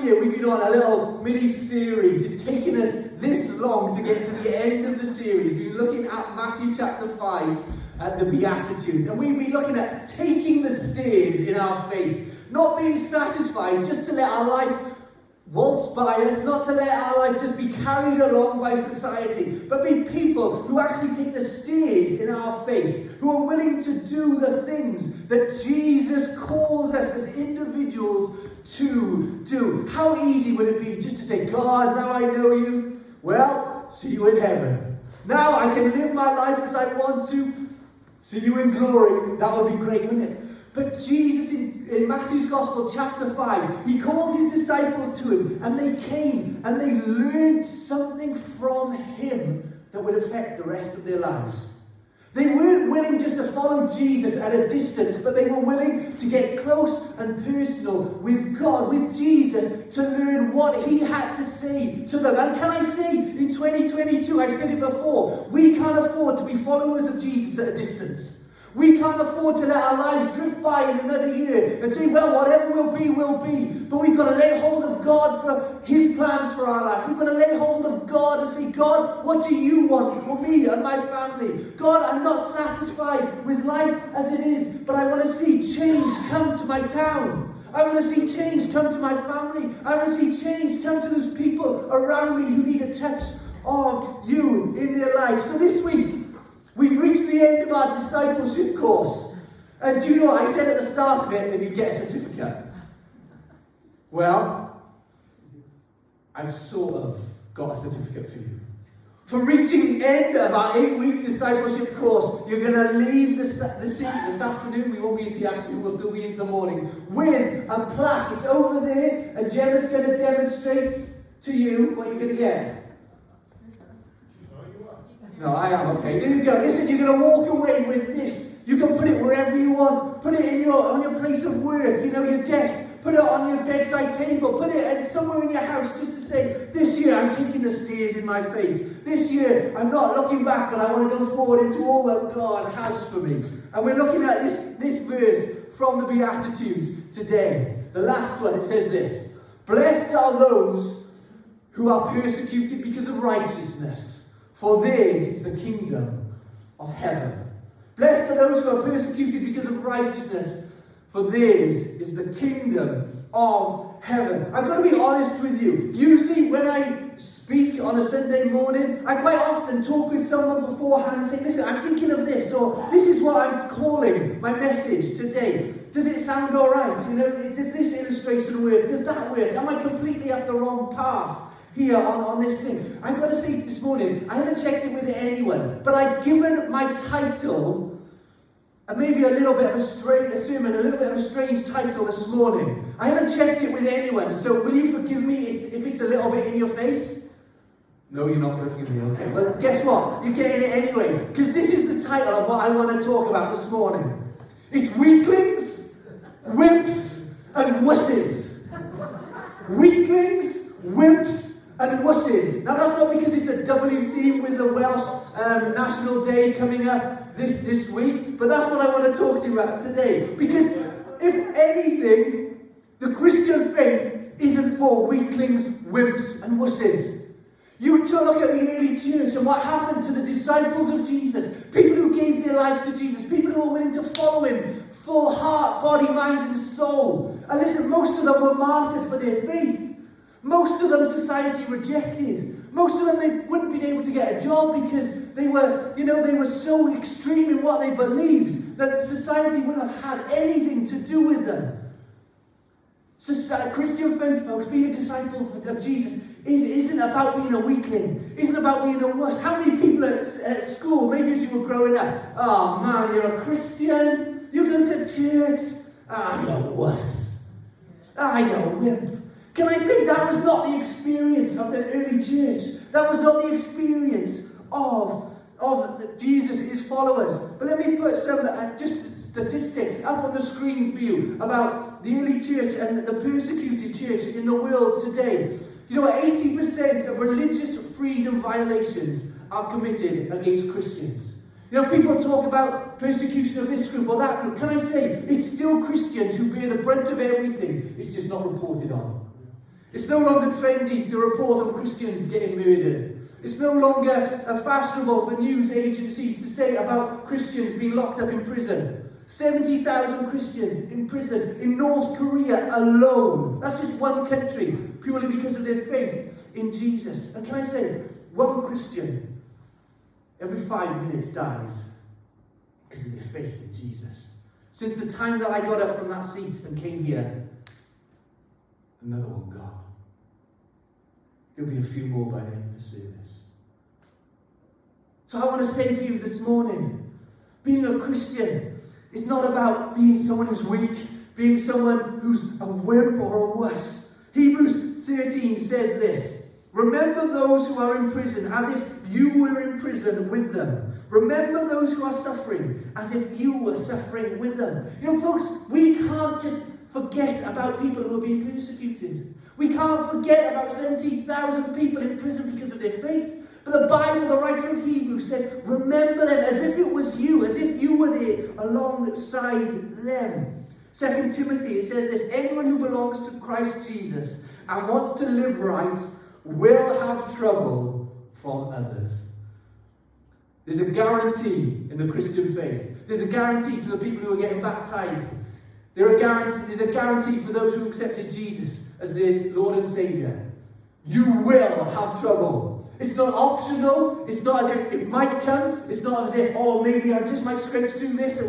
year, we've been on a little mini-series. It's taken us this long to get to the end of the series. We've been looking at Matthew chapter 5, at the Beatitudes. And we've been looking at taking the stairs in our faith. Not being satisfied just to let our life waltz by us, not to let our life just be carried along by society, but be people who actually take the stairs in our faith, who are willing to do the things that Jesus calls us as individuals to do. How easy would it be just to say, God, now I know you, well, see you in heaven. Now I can live my life as I want to, see you in glory. That would be great, wouldn't it? But Jesus, in Matthew's Gospel, chapter 5, he called his disciples to him, and they came, and they learned something from him that would affect the rest of their lives. They weren't willing just to follow Jesus at a distance, but they were willing to get close and personal with God, with Jesus, to learn what he had to say to them. And can I say, in 2022, I've said it before, we can't afford to be followers of Jesus at a distance. We can't afford to let our lives drift by in another year and say, well, whatever will be, will be. But we've got to lay hold of God for his plans for our life. We've got to lay hold of God and say, God, what do you want for me and my family? God, I'm not satisfied with life as it is, but I want to see change come to my town. I want to see change come to my family. I want to see change come to those people around me who need a touch of you in their life. So this week, we've reached the end of our discipleship course. And do you know what I said at the start of it, that you'd get a certificate? Well, I've sort of got a certificate for you. For reaching the end of our 8-week discipleship course, you're going to leave this afternoon. We won't be into the afternoon, we'll still be into the morning, with a plaque. It's over there, and Gemma's going to demonstrate to you what you're going to get. No, I am, okay. There you go. Listen, you're going to walk away with this. You can put it wherever you want. Put it on your place of work, your desk. Put it on your bedside table. Put it somewhere in your house just to say, this year I'm taking the stairs in my faith. This year I'm not looking back, but I want to go forward into all that God has for me. And we're looking at this verse from the Beatitudes today. The last one, it says this: Blessed are those who are persecuted because of righteousness, for theirs is the kingdom of heaven. Blessed are those who are persecuted because of righteousness, for theirs is the kingdom of heaven. I've got to be honest with you. Usually when I speak on a Sunday morning, I quite often talk with someone beforehand and say, listen, I'm thinking of this, or this is what I'm calling my message today. Does it sound all right? Does this illustration work? Does that work? Am I completely up the wrong path here on this thing? I've got to say this morning, I haven't checked it with anyone, but I've given my title maybe a little bit of a strange title this morning. I haven't checked it with anyone, so will you forgive me if it's a little bit in your face? No, you're not going to forgive me, okay. Well, guess what? You're getting it anyway, because this is the title of what I want to talk about this morning. It's Weaklings, Wimps, and Wusses. Weaklings, Wimps, and Wusses. Now that's not because it's a W theme with the Welsh National Day coming up this week, but that's what I want to talk to you about today. Because if anything, the Christian faith isn't for weaklings, wimps, and wusses. You look at the early church and what happened to the disciples of Jesus, people who gave their life to Jesus, people who were willing to follow him, full heart, body, mind, and soul. And listen, most of them were martyred for their faith. Most of them society rejected. Most of them, they wouldn't be able to get a job because they were so extreme in what they believed that society wouldn't have had anything to do with them. So Christian faith, folks, being a disciple of Jesus isn't about being a weakling, isn't about being a wuss. How many people at school, maybe as you were growing up, oh man, you're a Christian, you go to church, you're a wuss, you're a wimp. Can I say that was not the experience of the early church? That was not the experience of Jesus, his followers. But let me put some just statistics up on the screen for you about the early church and the persecuted church in the world today. 80% of religious freedom violations are committed against Christians. People talk about persecution of this group or that group. Can I say, it's still Christians who bear the brunt of everything. It's just not reported on. It's no longer trendy to report on Christians getting murdered. It's no longer fashionable for news agencies to say about Christians being locked up in prison. 70,000 Christians in prison in North Korea alone. That's just one country, purely because of their faith in Jesus. And can I say, one Christian every 5 minutes dies because of their faith in Jesus. Since the time that I got up from that seat and came here, another one gone. There'll be a few more by the end of the service. So I want to say for you this morning, being a Christian is not about being someone who's weak, being someone who's a wimp or a wuss. Hebrews 13 says this, remember those who are in prison as if you were in prison with them. Remember those who are suffering as if you were suffering with them. You know, folks, we can't just forget about people who are being persecuted. We can't forget about 70,000 people in prison because of their faith. But the Bible, the writer of Hebrews says, remember them as if it was you, as if you were there alongside them. 2 Timothy, it says this, anyone who belongs to Christ Jesus and wants to live right will have trouble from others. There's a guarantee in the Christian faith. There's a guarantee to the people who are getting baptized. There's a guarantee for those who accepted Jesus as their Lord and Saviour. You will have trouble. It's not optional. It's not as if it might come. It's not as if, oh, maybe I just might scrape through this,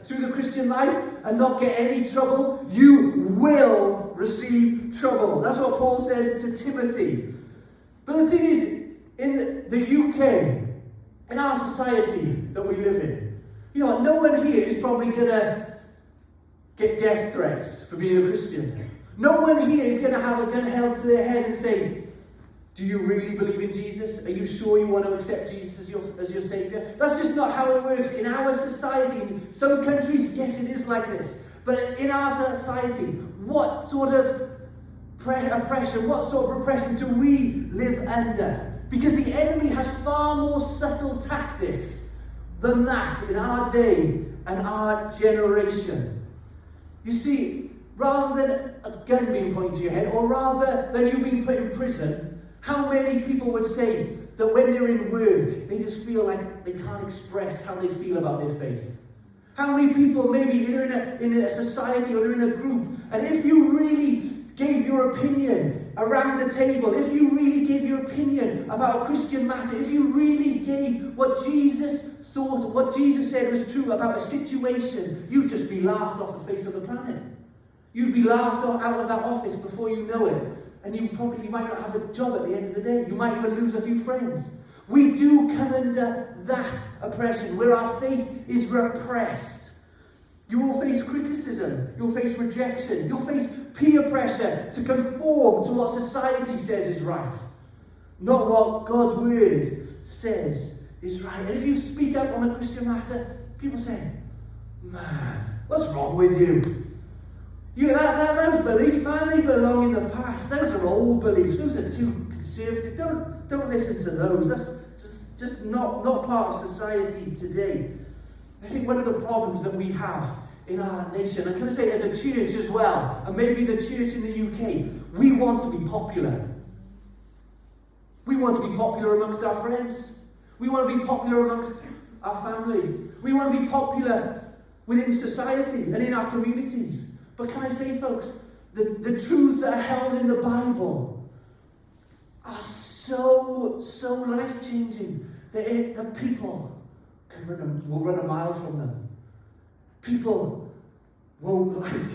through the Christian life and not get any trouble. You will receive trouble. That's what Paul says to Timothy. But the thing is, in the UK, in our society that we live in, you know what, no one here is probably going to get death threats for being a Christian. No one here is going to have a gun held to their head and say, do you really believe in Jesus? Are you sure you want to accept Jesus as your Saviour? That's just not how it works in our society. In some countries, yes, it is like this. But in our society, what sort of oppression, what sort of repression do we live under? Because the enemy has far more subtle tactics than that in our day and our generation. You see, rather than a gun being pointed to your head, or rather than you being put in prison, how many people would say that when they're in work, they just feel like they can't express how they feel about their faith? How many people, maybe they're in a society or they're in a group, and if you really gave your opinion around the table, if you really gave your opinion about a Christian matter, if you really gave what Jesus thought, what Jesus said was true about a situation, you'd just be laughed off the face of the planet. You'd be laughed out of that office before you know it. And you might not have a job at the end of the day. You might even lose a few friends. We do come under that oppression where our faith is repressed. You will face criticism. You'll face rejection. You'll face peer pressure to conform to what society says is right. Not what God's word says is right. And if you speak up on a Christian matter, people say, man, what's wrong with you? Those beliefs, man, they belong in the past. Those are old beliefs. Those are too conservative. Don't listen to those. That's just not part of society today. I think one of the problems that we have in our nation, and can I say as a church as well, and maybe the church in the UK, we want to be popular. We want to be popular amongst our friends. We want to be popular amongst our family. We want to be popular within society and in our communities. But can I say, folks, the truths that are held in the Bible are so life-changing that people will run a mile from them. People won't like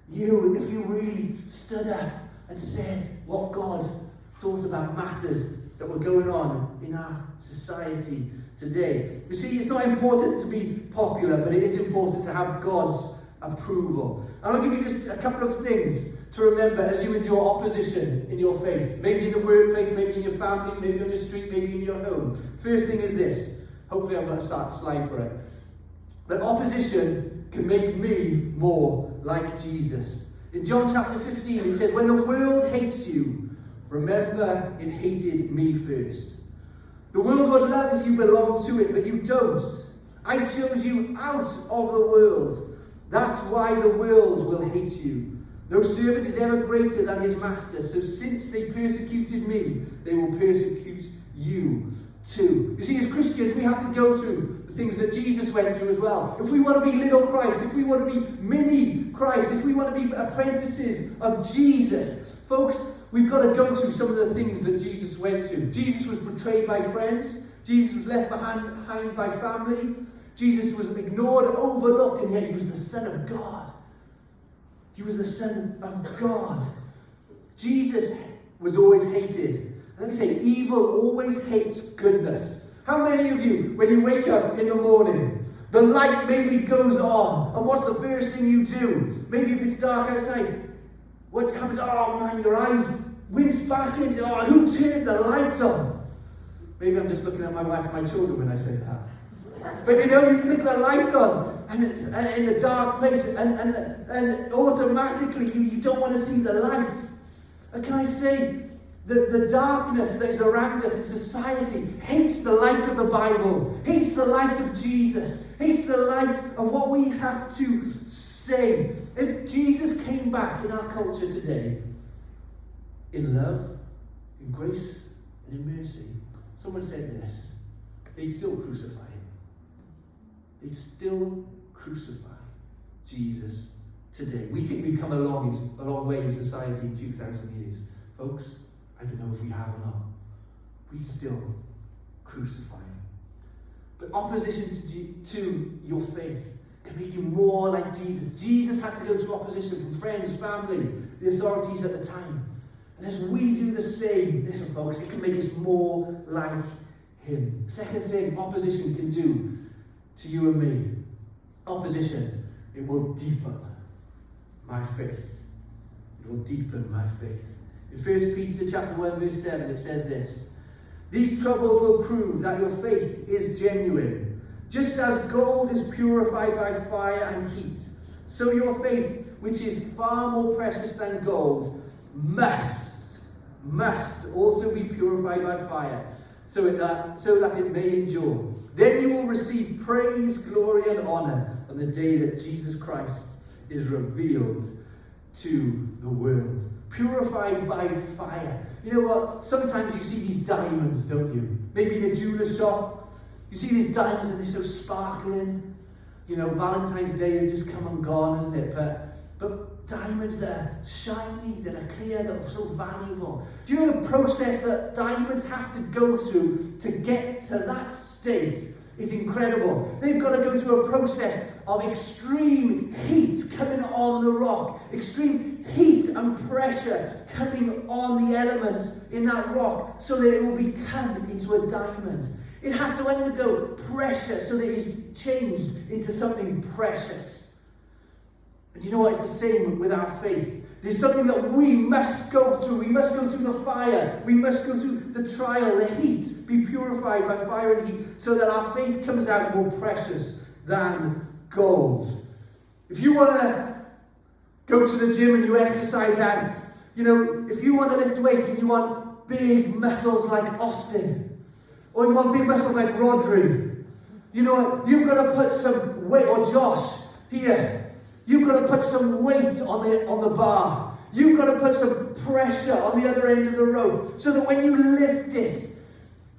you if you really stood up and said what God thought about matters that were going on in our society today. You see, it's not important to be popular, but it is important to have God's approval. And I'll give you just a couple of things to remember as you endure opposition in your faith. Maybe in the workplace, maybe in your family, maybe on your street, maybe in your home. First thing is this. Hopefully I'm going to start a slide for it. That opposition can make me more like Jesus. In John chapter 15, it says, when the world hates you, remember it hated me first. The world would love if you belonged to it, but you don't. I chose you out of the world. That's why the world will hate you. No servant is ever greater than his master, so since they persecuted me, they will persecute you too. You see, as Christians, we have to go through the things that Jesus went through as well. If we want to be little Christ, if we want to be mini Christ, if we want to be apprentices of Jesus, folks, we've got to go through some of the things that Jesus went through. Jesus was betrayed by friends. Jesus was left behind by family. Jesus was ignored, overlooked, and yet he was the Son of God. He was the Son of God. Jesus was always hated. Let me say, evil always hates goodness. How many of you, when you wake up in the morning, the light maybe goes on, and what's the first thing you do? Maybe if it's dark outside, what happens? Oh man, your eyes wince back into, oh, who turned the lights on? Maybe I'm just looking at my wife and my children when I say that. But you know, you flick the light on, and it's in a dark place, and automatically you don't want to see the light. And can I say, the darkness that is around us in society hates the light of the Bible, hates the light of Jesus, hates the light of what we have to say. If Jesus came back in our culture today, in love, in grace, and in mercy, someone said this, they'd still crucify him. They'd still crucify Jesus today. We think we've come a long way in society in 2,000 years. Folks, I don't know if we have or not. We'd still crucify him. But opposition to your faith can make you more like Jesus. Jesus had to go through opposition from friends, family, the authorities at the time. And as we do the same, listen folks, it can make us more like him. Second thing opposition can do to you and me. Opposition, it will deepen my faith. It will deepen my faith. In 1 Peter chapter 1 verse 7 it says this, these troubles will prove that your faith is genuine. Just as gold is purified by fire and heat, so your faith, which is far more precious than gold, must also be purified by fire, so that it may endure. Then you will receive praise, glory, and honor on the day that Jesus Christ is revealed to the world. Purified by fire. You know what? Sometimes you see these diamonds, don't you? Maybe in a jeweler's shop. You see these diamonds and they're so sparkling. You know, Valentine's Day has just come and gone, isn't it? But diamonds that are shiny, that are clear, that are so valuable. Do you know the process that diamonds have to go through to get to that state is incredible. They've got to go through a process of extreme heat coming on the rock, extreme heat and pressure coming on the elements in that rock so that it will become into a diamond. It has to undergo pressure so that it is changed into something precious. And you know what? It's the same with our faith. There's something that we must go through. We must go through the fire. We must go through the trial, the heat, be purified by fire and heat, so that our faith comes out more precious than gold. If you want to go to the gym and you exercise out, you know, if you want to lift weights and you want big muscles like Austin, or you want big muscles like Rodri, you know what? You've got to put some weight, or Josh here. You've got to put some weight on the bar. You've got to put some pressure on the other end of the rope so that when you lift it,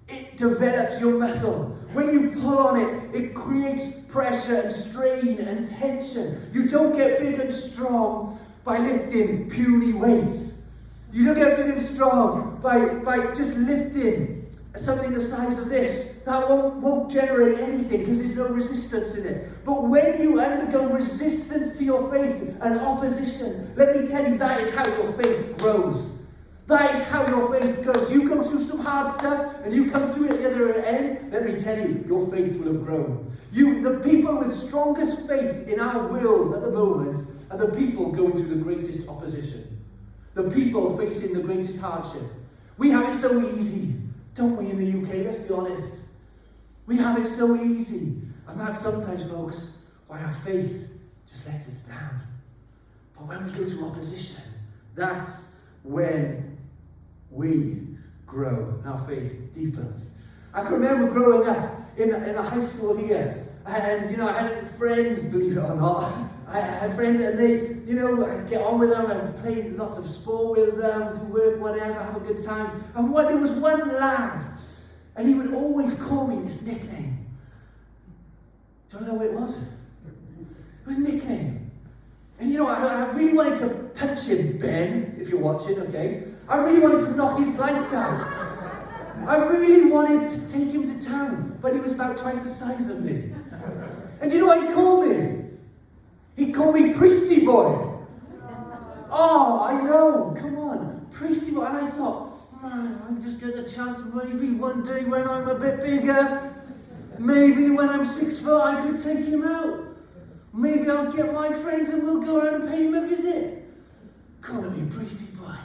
it develops your muscle. When you pull on it, it creates pressure and strain and tension. You don't get big and strong by lifting puny weights. You don't get big and strong by just lifting something the size of this. That won't generate anything because there's no resistance in it. But when you undergo resistance to your faith and opposition, let me tell you, that is how your faith grows. That is how your faith goes. You go through some hard stuff and you come through it at the other end, let me tell you, your faith will have grown. The people with strongest faith in our world at the moment are the people going through the greatest opposition. The people facing the greatest hardship. We have it so easy, don't we, in the UK? Let's be honest. We have it so easy. And that's sometimes, folks, why our faith just lets us down. But when we go through opposition, that's when we grow and our faith deepens. I can remember growing up in the high school here, and you know, I had friends, believe it or not. I had friends, and you know, I'd get on with them, I'd play lots of sport with them, do work, whatever, have a good time. And there was one lad, and he would always call me this nickname. Do you know what it was? It was a nickname. And you know, I really wanted to punch him, Ben, if you're watching, okay? I really wanted to knock his lights out. I really wanted to take him to town, but he was about twice the size of me. And do you know what he called me? He called me Priesty Boy. Oh, I know, come on, Priesty Boy. And I thought, I just get the chance maybe one day when I'm a bit bigger, maybe when I'm 6 foot, I could take him out. Maybe I'll get my friends and we'll go around and pay him a visit. Calling me Priesty Boy.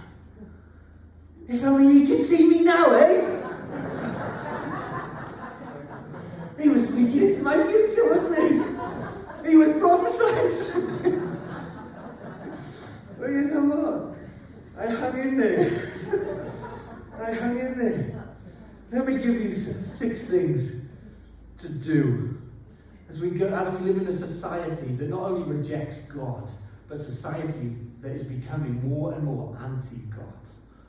If only he could see me now, eh? He was speaking into my future, wasn't he? He was prophesying something. But you know what? I hung in there. I hung in there. Let me give you 6 things to do as we live in a society that not only rejects God, but society that is becoming more and more anti-God.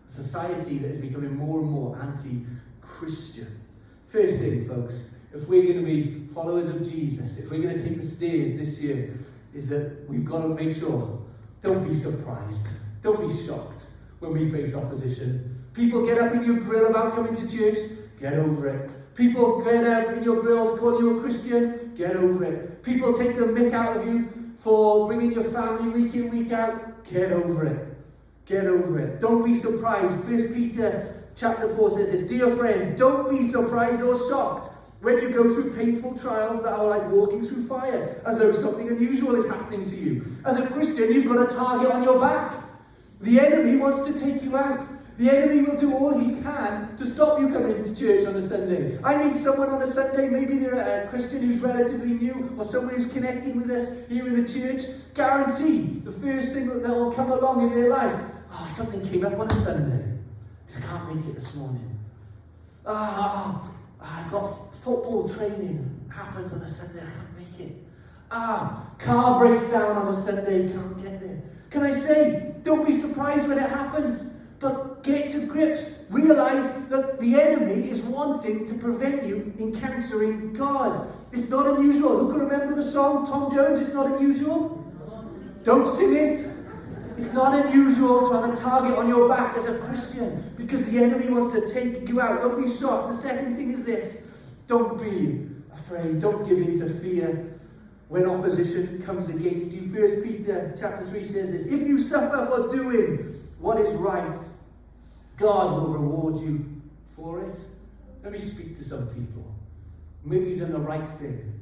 A society that is becoming more and more anti-Christian. First thing, folks, if we're going to be followers of Jesus, if we're going to take the stairs this year, is that we've got to make sure, don't be surprised, don't be shocked when we face opposition. People get up in your grill about coming to church, get over it. People get up in your grills calling you a Christian, get over it. People take the mick out of you for bringing your family week in, week out, get over it. Get over it. Don't be surprised. 1 Peter chapter 4 says this, dear friend, don't be surprised or shocked when you go through painful trials that are like walking through fire, as though something unusual is happening to you. As a Christian, you've got a target on your back. The enemy wants to take you out. The enemy will do all he can to stop you coming into church on a Sunday. I meet someone on a Sunday, maybe they're a Christian who's relatively new, or someone who's connected with us here in the church. Guarantee the first thing that will come along in their life, something came up on a Sunday. Just can't make it this morning. I've got football training. Happens on a Sunday, I can't make it. Car breaks down on a Sunday, can't get there. Can I say, don't be surprised when it happens, but get to grips. Realize that the enemy is wanting to prevent you encountering God. It's not unusual. Who can remember the song, Tom Jones, It's Not Unusual? Don't sing it. It's not unusual to have a target on your back as a Christian because the enemy wants to take you out. Don't be shocked. The second thing is this. Don't be afraid. Don't give in to fear when opposition comes against you. 1 Peter chapter 3 says this. If you suffer for doing what is right, God will reward you for it. Let me speak to some people. Maybe you've done the right thing.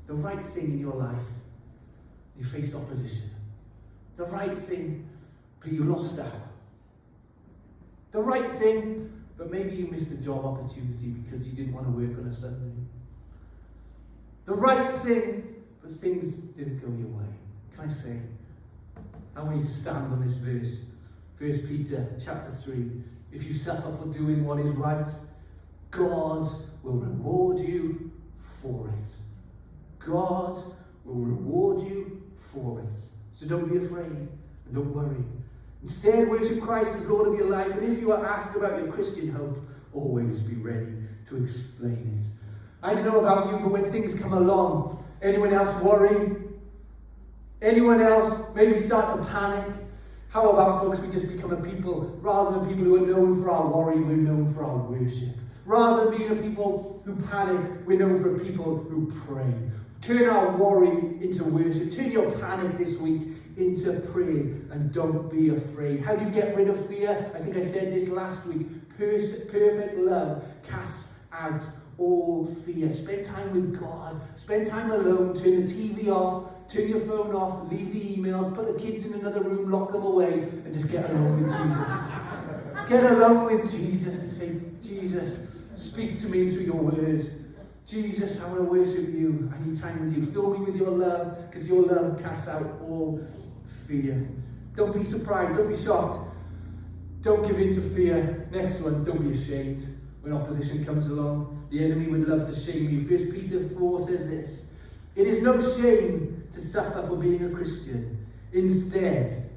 The right thing in your life. You faced opposition. The right thing, but you lost out. The right thing, but maybe you missed a job opportunity because you didn't want to work on a Sunday. The right thing, but things didn't go your way. Can I say, I want you to stand on this verse. 1 Peter chapter 3. If you suffer for doing what is right, God will reward you for it. God will reward you for it. So don't be afraid and don't worry. Instead, worship Christ as Lord of your life. And if you are asked about your Christian hope, always be ready to explain it. I don't know about you, but when things come along, anyone else worry? Anyone else maybe start to panic? How about, folks, we just become a people, rather than people who are known for our worry, we're known for our worship. Rather than being a people who panic, we're known for people who pray. Turn our worry into worship. Turn your panic this week into prayer. And don't be afraid. How do you get rid of fear? I think I said this last week. Perfect love casts out all fear. Spend time with God. Spend time alone. Turn the TV off. Turn your phone off. Leave the emails. Put the kids in another room. Lock them away. And just get alone with Jesus. Get alone with Jesus and say, Jesus, speak to me through your word. Jesus, I want to worship you. I need time with you. Fill me with your love, because your love casts out all fear. Don't be surprised. Don't be shocked. Don't give in to fear. Next one, don't be ashamed when opposition comes along. The enemy would love to shame you. 1 Peter 4 says this. It is no shame to suffer for being a Christian. Instead.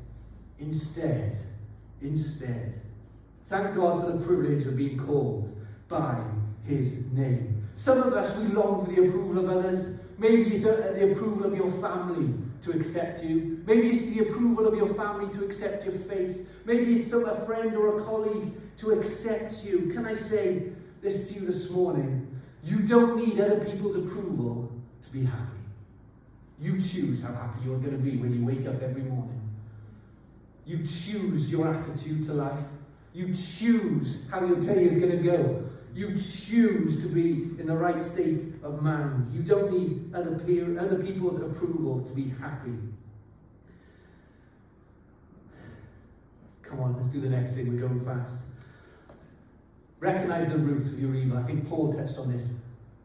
Thank God for the privilege of being called by his name. Some of us, we long for the approval of others. Maybe it's the approval of your family to accept you. Maybe it's the approval of your family to accept your faith. Maybe it's a friend or a colleague to accept you. Can I say this to you this morning? You don't need other people's approval to be happy. You choose how happy you're going to be when you wake up every morning. You choose your attitude to life. You choose how your day is going to go. You choose to be in the right state of mind. You don't need other people's approval to be happy. Come on, let's do the next thing. We're going fast. Recognize the root of your evil. I think Paul touched on this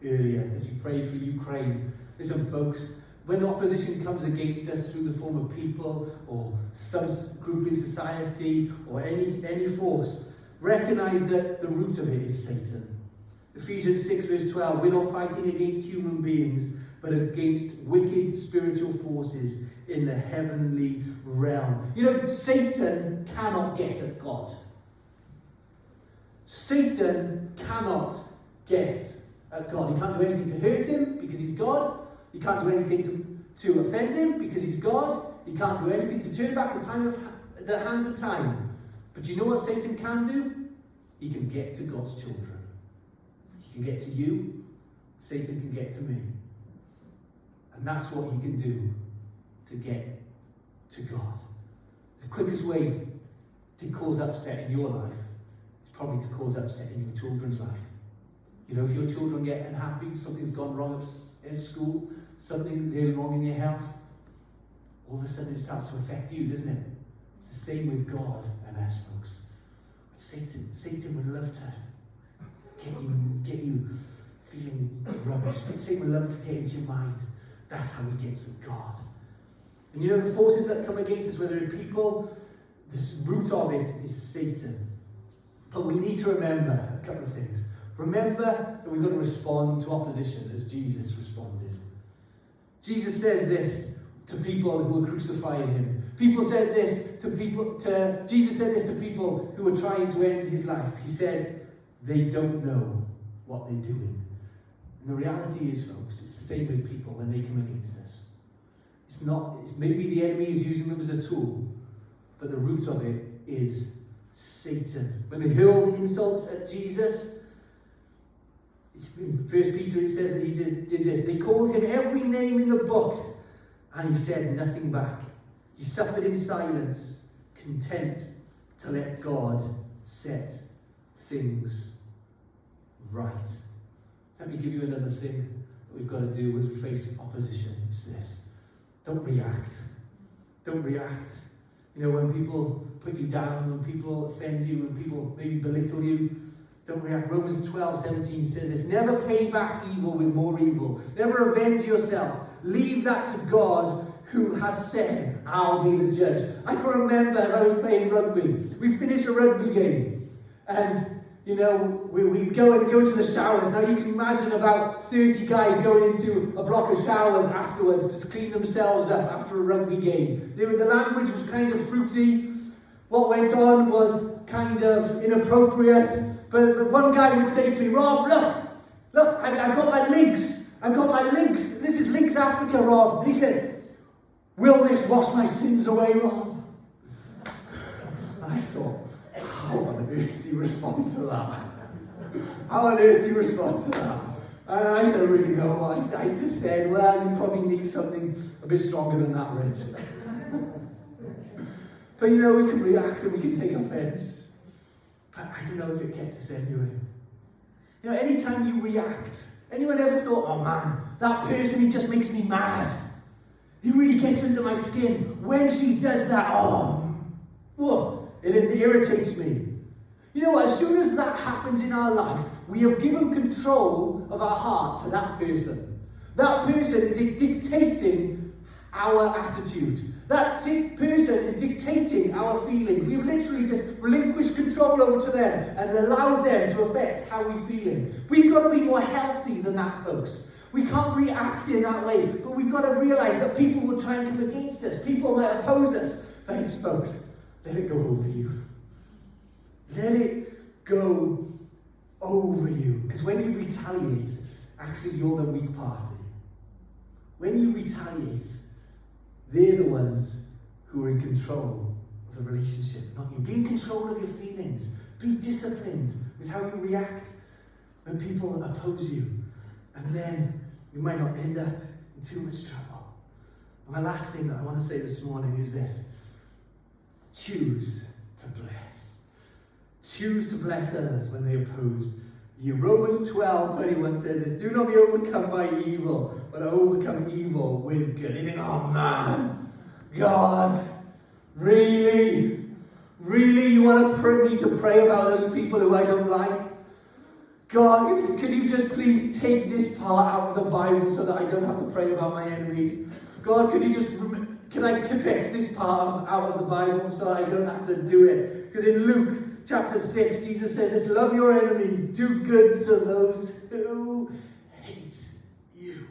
earlier as he prayed for Ukraine. Listen, folks, when opposition comes against us through the form of people or some group in society or any force, recognize that the root of it is Satan. Ephesians 6 verse 12, we're not fighting against human beings, but against wicked spiritual forces in the heavenly realm. You know, Satan cannot get at God. Satan cannot get at God. He can't do anything to hurt him because he's God. He can't do anything to offend him because he's God. He can't do anything to turn back the hands of time. But you know what Satan can do? He can get to God's children. He can get to you. Satan can get to me. And that's what he can do to get to God. The quickest way to cause upset in your life is probably to cause upset in your children's life. You know, if your children get unhappy, something's gone wrong at school, something wrong in your house, all of a sudden it starts to affect you, doesn't it? It's the same with God and us, folks. Satan would love to get you feeling rubbish. Satan would love to get into your mind. That's how he gets with God. And you know, the forces that come against us, whether it's people, the root of it is Satan. But we need to remember a couple of things. Remember that we've got to respond to opposition as Jesus responded. Jesus says this to people who were crucifying him. Jesus said this to people who were trying to end his life. He said, they don't know what they're doing. And the reality is, folks, it's the same with people when they come against us. It's maybe the enemy is using them as a tool, but the root of it is Satan. When they hurled insults at Jesus, in 1 Peter it says that he did this. They called him every name in the book, and he said nothing back. He suffered in silence, content to let God set things right. Let me give you another thing that we've got to do as we face opposition. It's this. Don't react. Don't react. You know, when people put you down, when people offend you, when people maybe belittle you, don't react. Romans 12:17 says this. Never pay back evil with more evil. Never avenge yourself. Leave that to God, who has said, I'll be the judge. I can remember as I was playing rugby, we'd finish a rugby game, and you know, we'd go to the showers. Now you can imagine about 30 guys going into a block of showers afterwards to clean themselves up after a rugby game. The language was kind of fruity. What went on was kind of inappropriate. But one guy would say to me, Rob, look, I've got my links. This is Links Africa, Rob. And he said, will this wash my sins away, Rob? I thought, how on earth do you respond to that? And I don't really know. I just said, well, you probably need something a bit stronger than that, Rich. But you know, we can react and we can take offense. But I don't know if it gets us anywhere. You know, anytime you react, anyone ever thought, oh man, that person, he just makes me mad. He really gets under my skin. When she does that, it irritates me. You know what? As soon as that happens in our life, we have given control of our heart to that person. That person is dictating our attitude. That person is dictating our feelings. We've literally just relinquished control over to them and allowed them to affect how we're feeling. We've got to be more healthy than that, folks. We can't react in that way, but we've got to realize that people will try and come against us. People might oppose us. Thanks, folks. Let it go over you. Let it go over you. Because when you retaliate, actually you're the weak party. When you retaliate, they're the ones who are in control of the relationship, not you. Be in control of your feelings. Be disciplined with how you react when people oppose you. And then you might not end up in too much trouble. And my last thing that I want to say this morning is this. Choose to bless. Choose to bless others when they oppose you. Romans 12:21 says this. Do not be overcome by evil, but overcome evil with good. You think, oh man, God, really? Really? You want me to pray about those people who I don't like? God, could you just please take this part out of the Bible so that I don't have to pray about my enemies? God, can I Tipex this part out of the Bible so that I don't have to do it? Because in Luke chapter 6, Jesus says this, love your enemies, do good to those who hate you.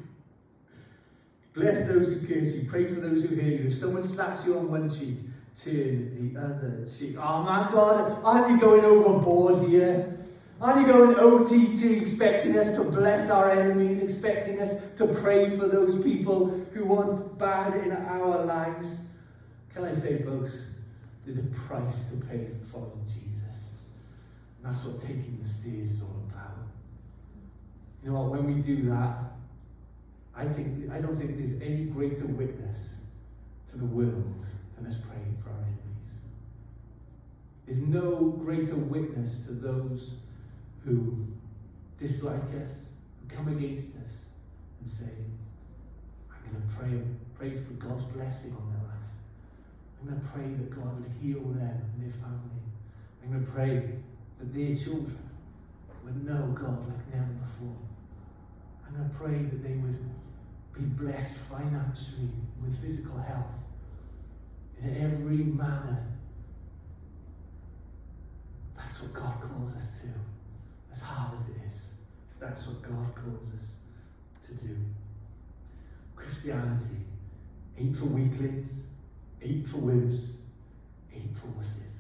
Bless those who curse you, pray for those who hate you. If someone slaps you on one cheek, turn the other cheek. Oh my God, aren't you going overboard here? Aren't you going OTT, expecting us to bless our enemies, expecting us to pray for those people who want bad in our lives? Can I say, folks, there's a price to pay for following Jesus. And that's what taking the stairs is all about. You know what, when we do that, I don't think there's any greater witness to the world than us praying for our enemies. There's no greater witness to those who dislike us, who come against us, and say, I'm going to pray for God's blessing on their life. I'm going to pray that God would heal them and their family. I'm going to pray that their children would know God like never before. I'm going to pray that they would be blessed financially, with physical health, in every manner. That's what God calls us to. As hard as it is, that's what God calls us to do. Christianity ain't for weaklings, ain't for wimps, ain't for wusses.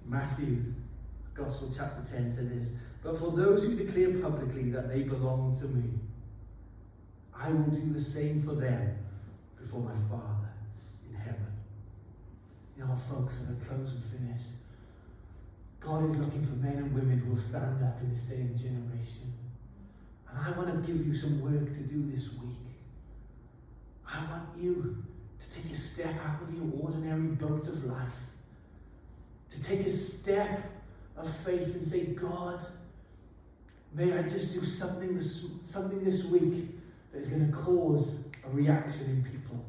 Matthew, Gospel chapter 10 says this, but for those who declare publicly that they belong to me, I will do the same for them before my Father in heaven. You know, folks, and I close and finish. God is looking for men and women who will stand up in this day and generation. And I want to give you some work to do this week. I want you to take a step out of your ordinary boat of life. To take a step of faith and say, God, may I just do something this week that is going to cause a reaction in people.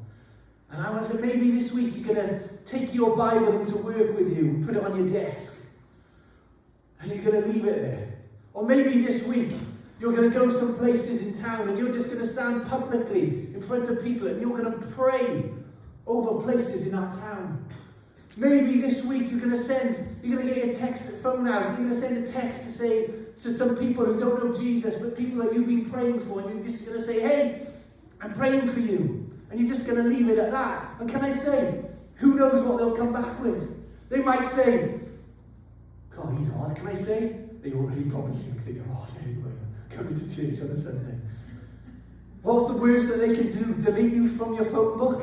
And I want to say, maybe this week you're going to take your Bible into work with you and put it on your desk. And you're going to leave it there. Or maybe this week, you're going to go some places in town and you're just going to stand publicly in front of people and you're going to pray over places in our town. Maybe this week you're going to get a phone out, you're going to send a text to say to some people who don't know Jesus, but people that you've been praying for, and you're just going to say, hey, I'm praying for you. And you're just going to leave it at that. And can I say, who knows what they'll come back with? They might say, God, he's hard. Can I say? They already probably think that you're hard anyway, coming to church on a Sunday. What's the worst that they can do? Delete you from your phone book?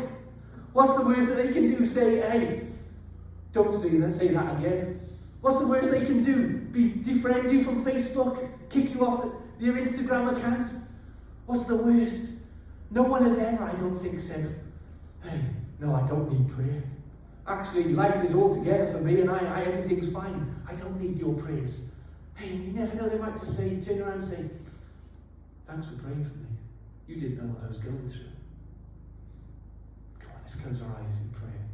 What's the worst that they can do? Say, hey, don't say that again. What's the worst they can do? Defriend you from Facebook? Kick you off your Instagram account? What's the worst? No one has ever, I don't think, said, hey, no, I don't need prayer. Actually, life is all together for me and everything's fine. I don't need your prayers. Hey, you never know, they might just say, turn around and say, thanks for praying for me. You didn't know what I was going through. Come on, let's close our eyes in prayer.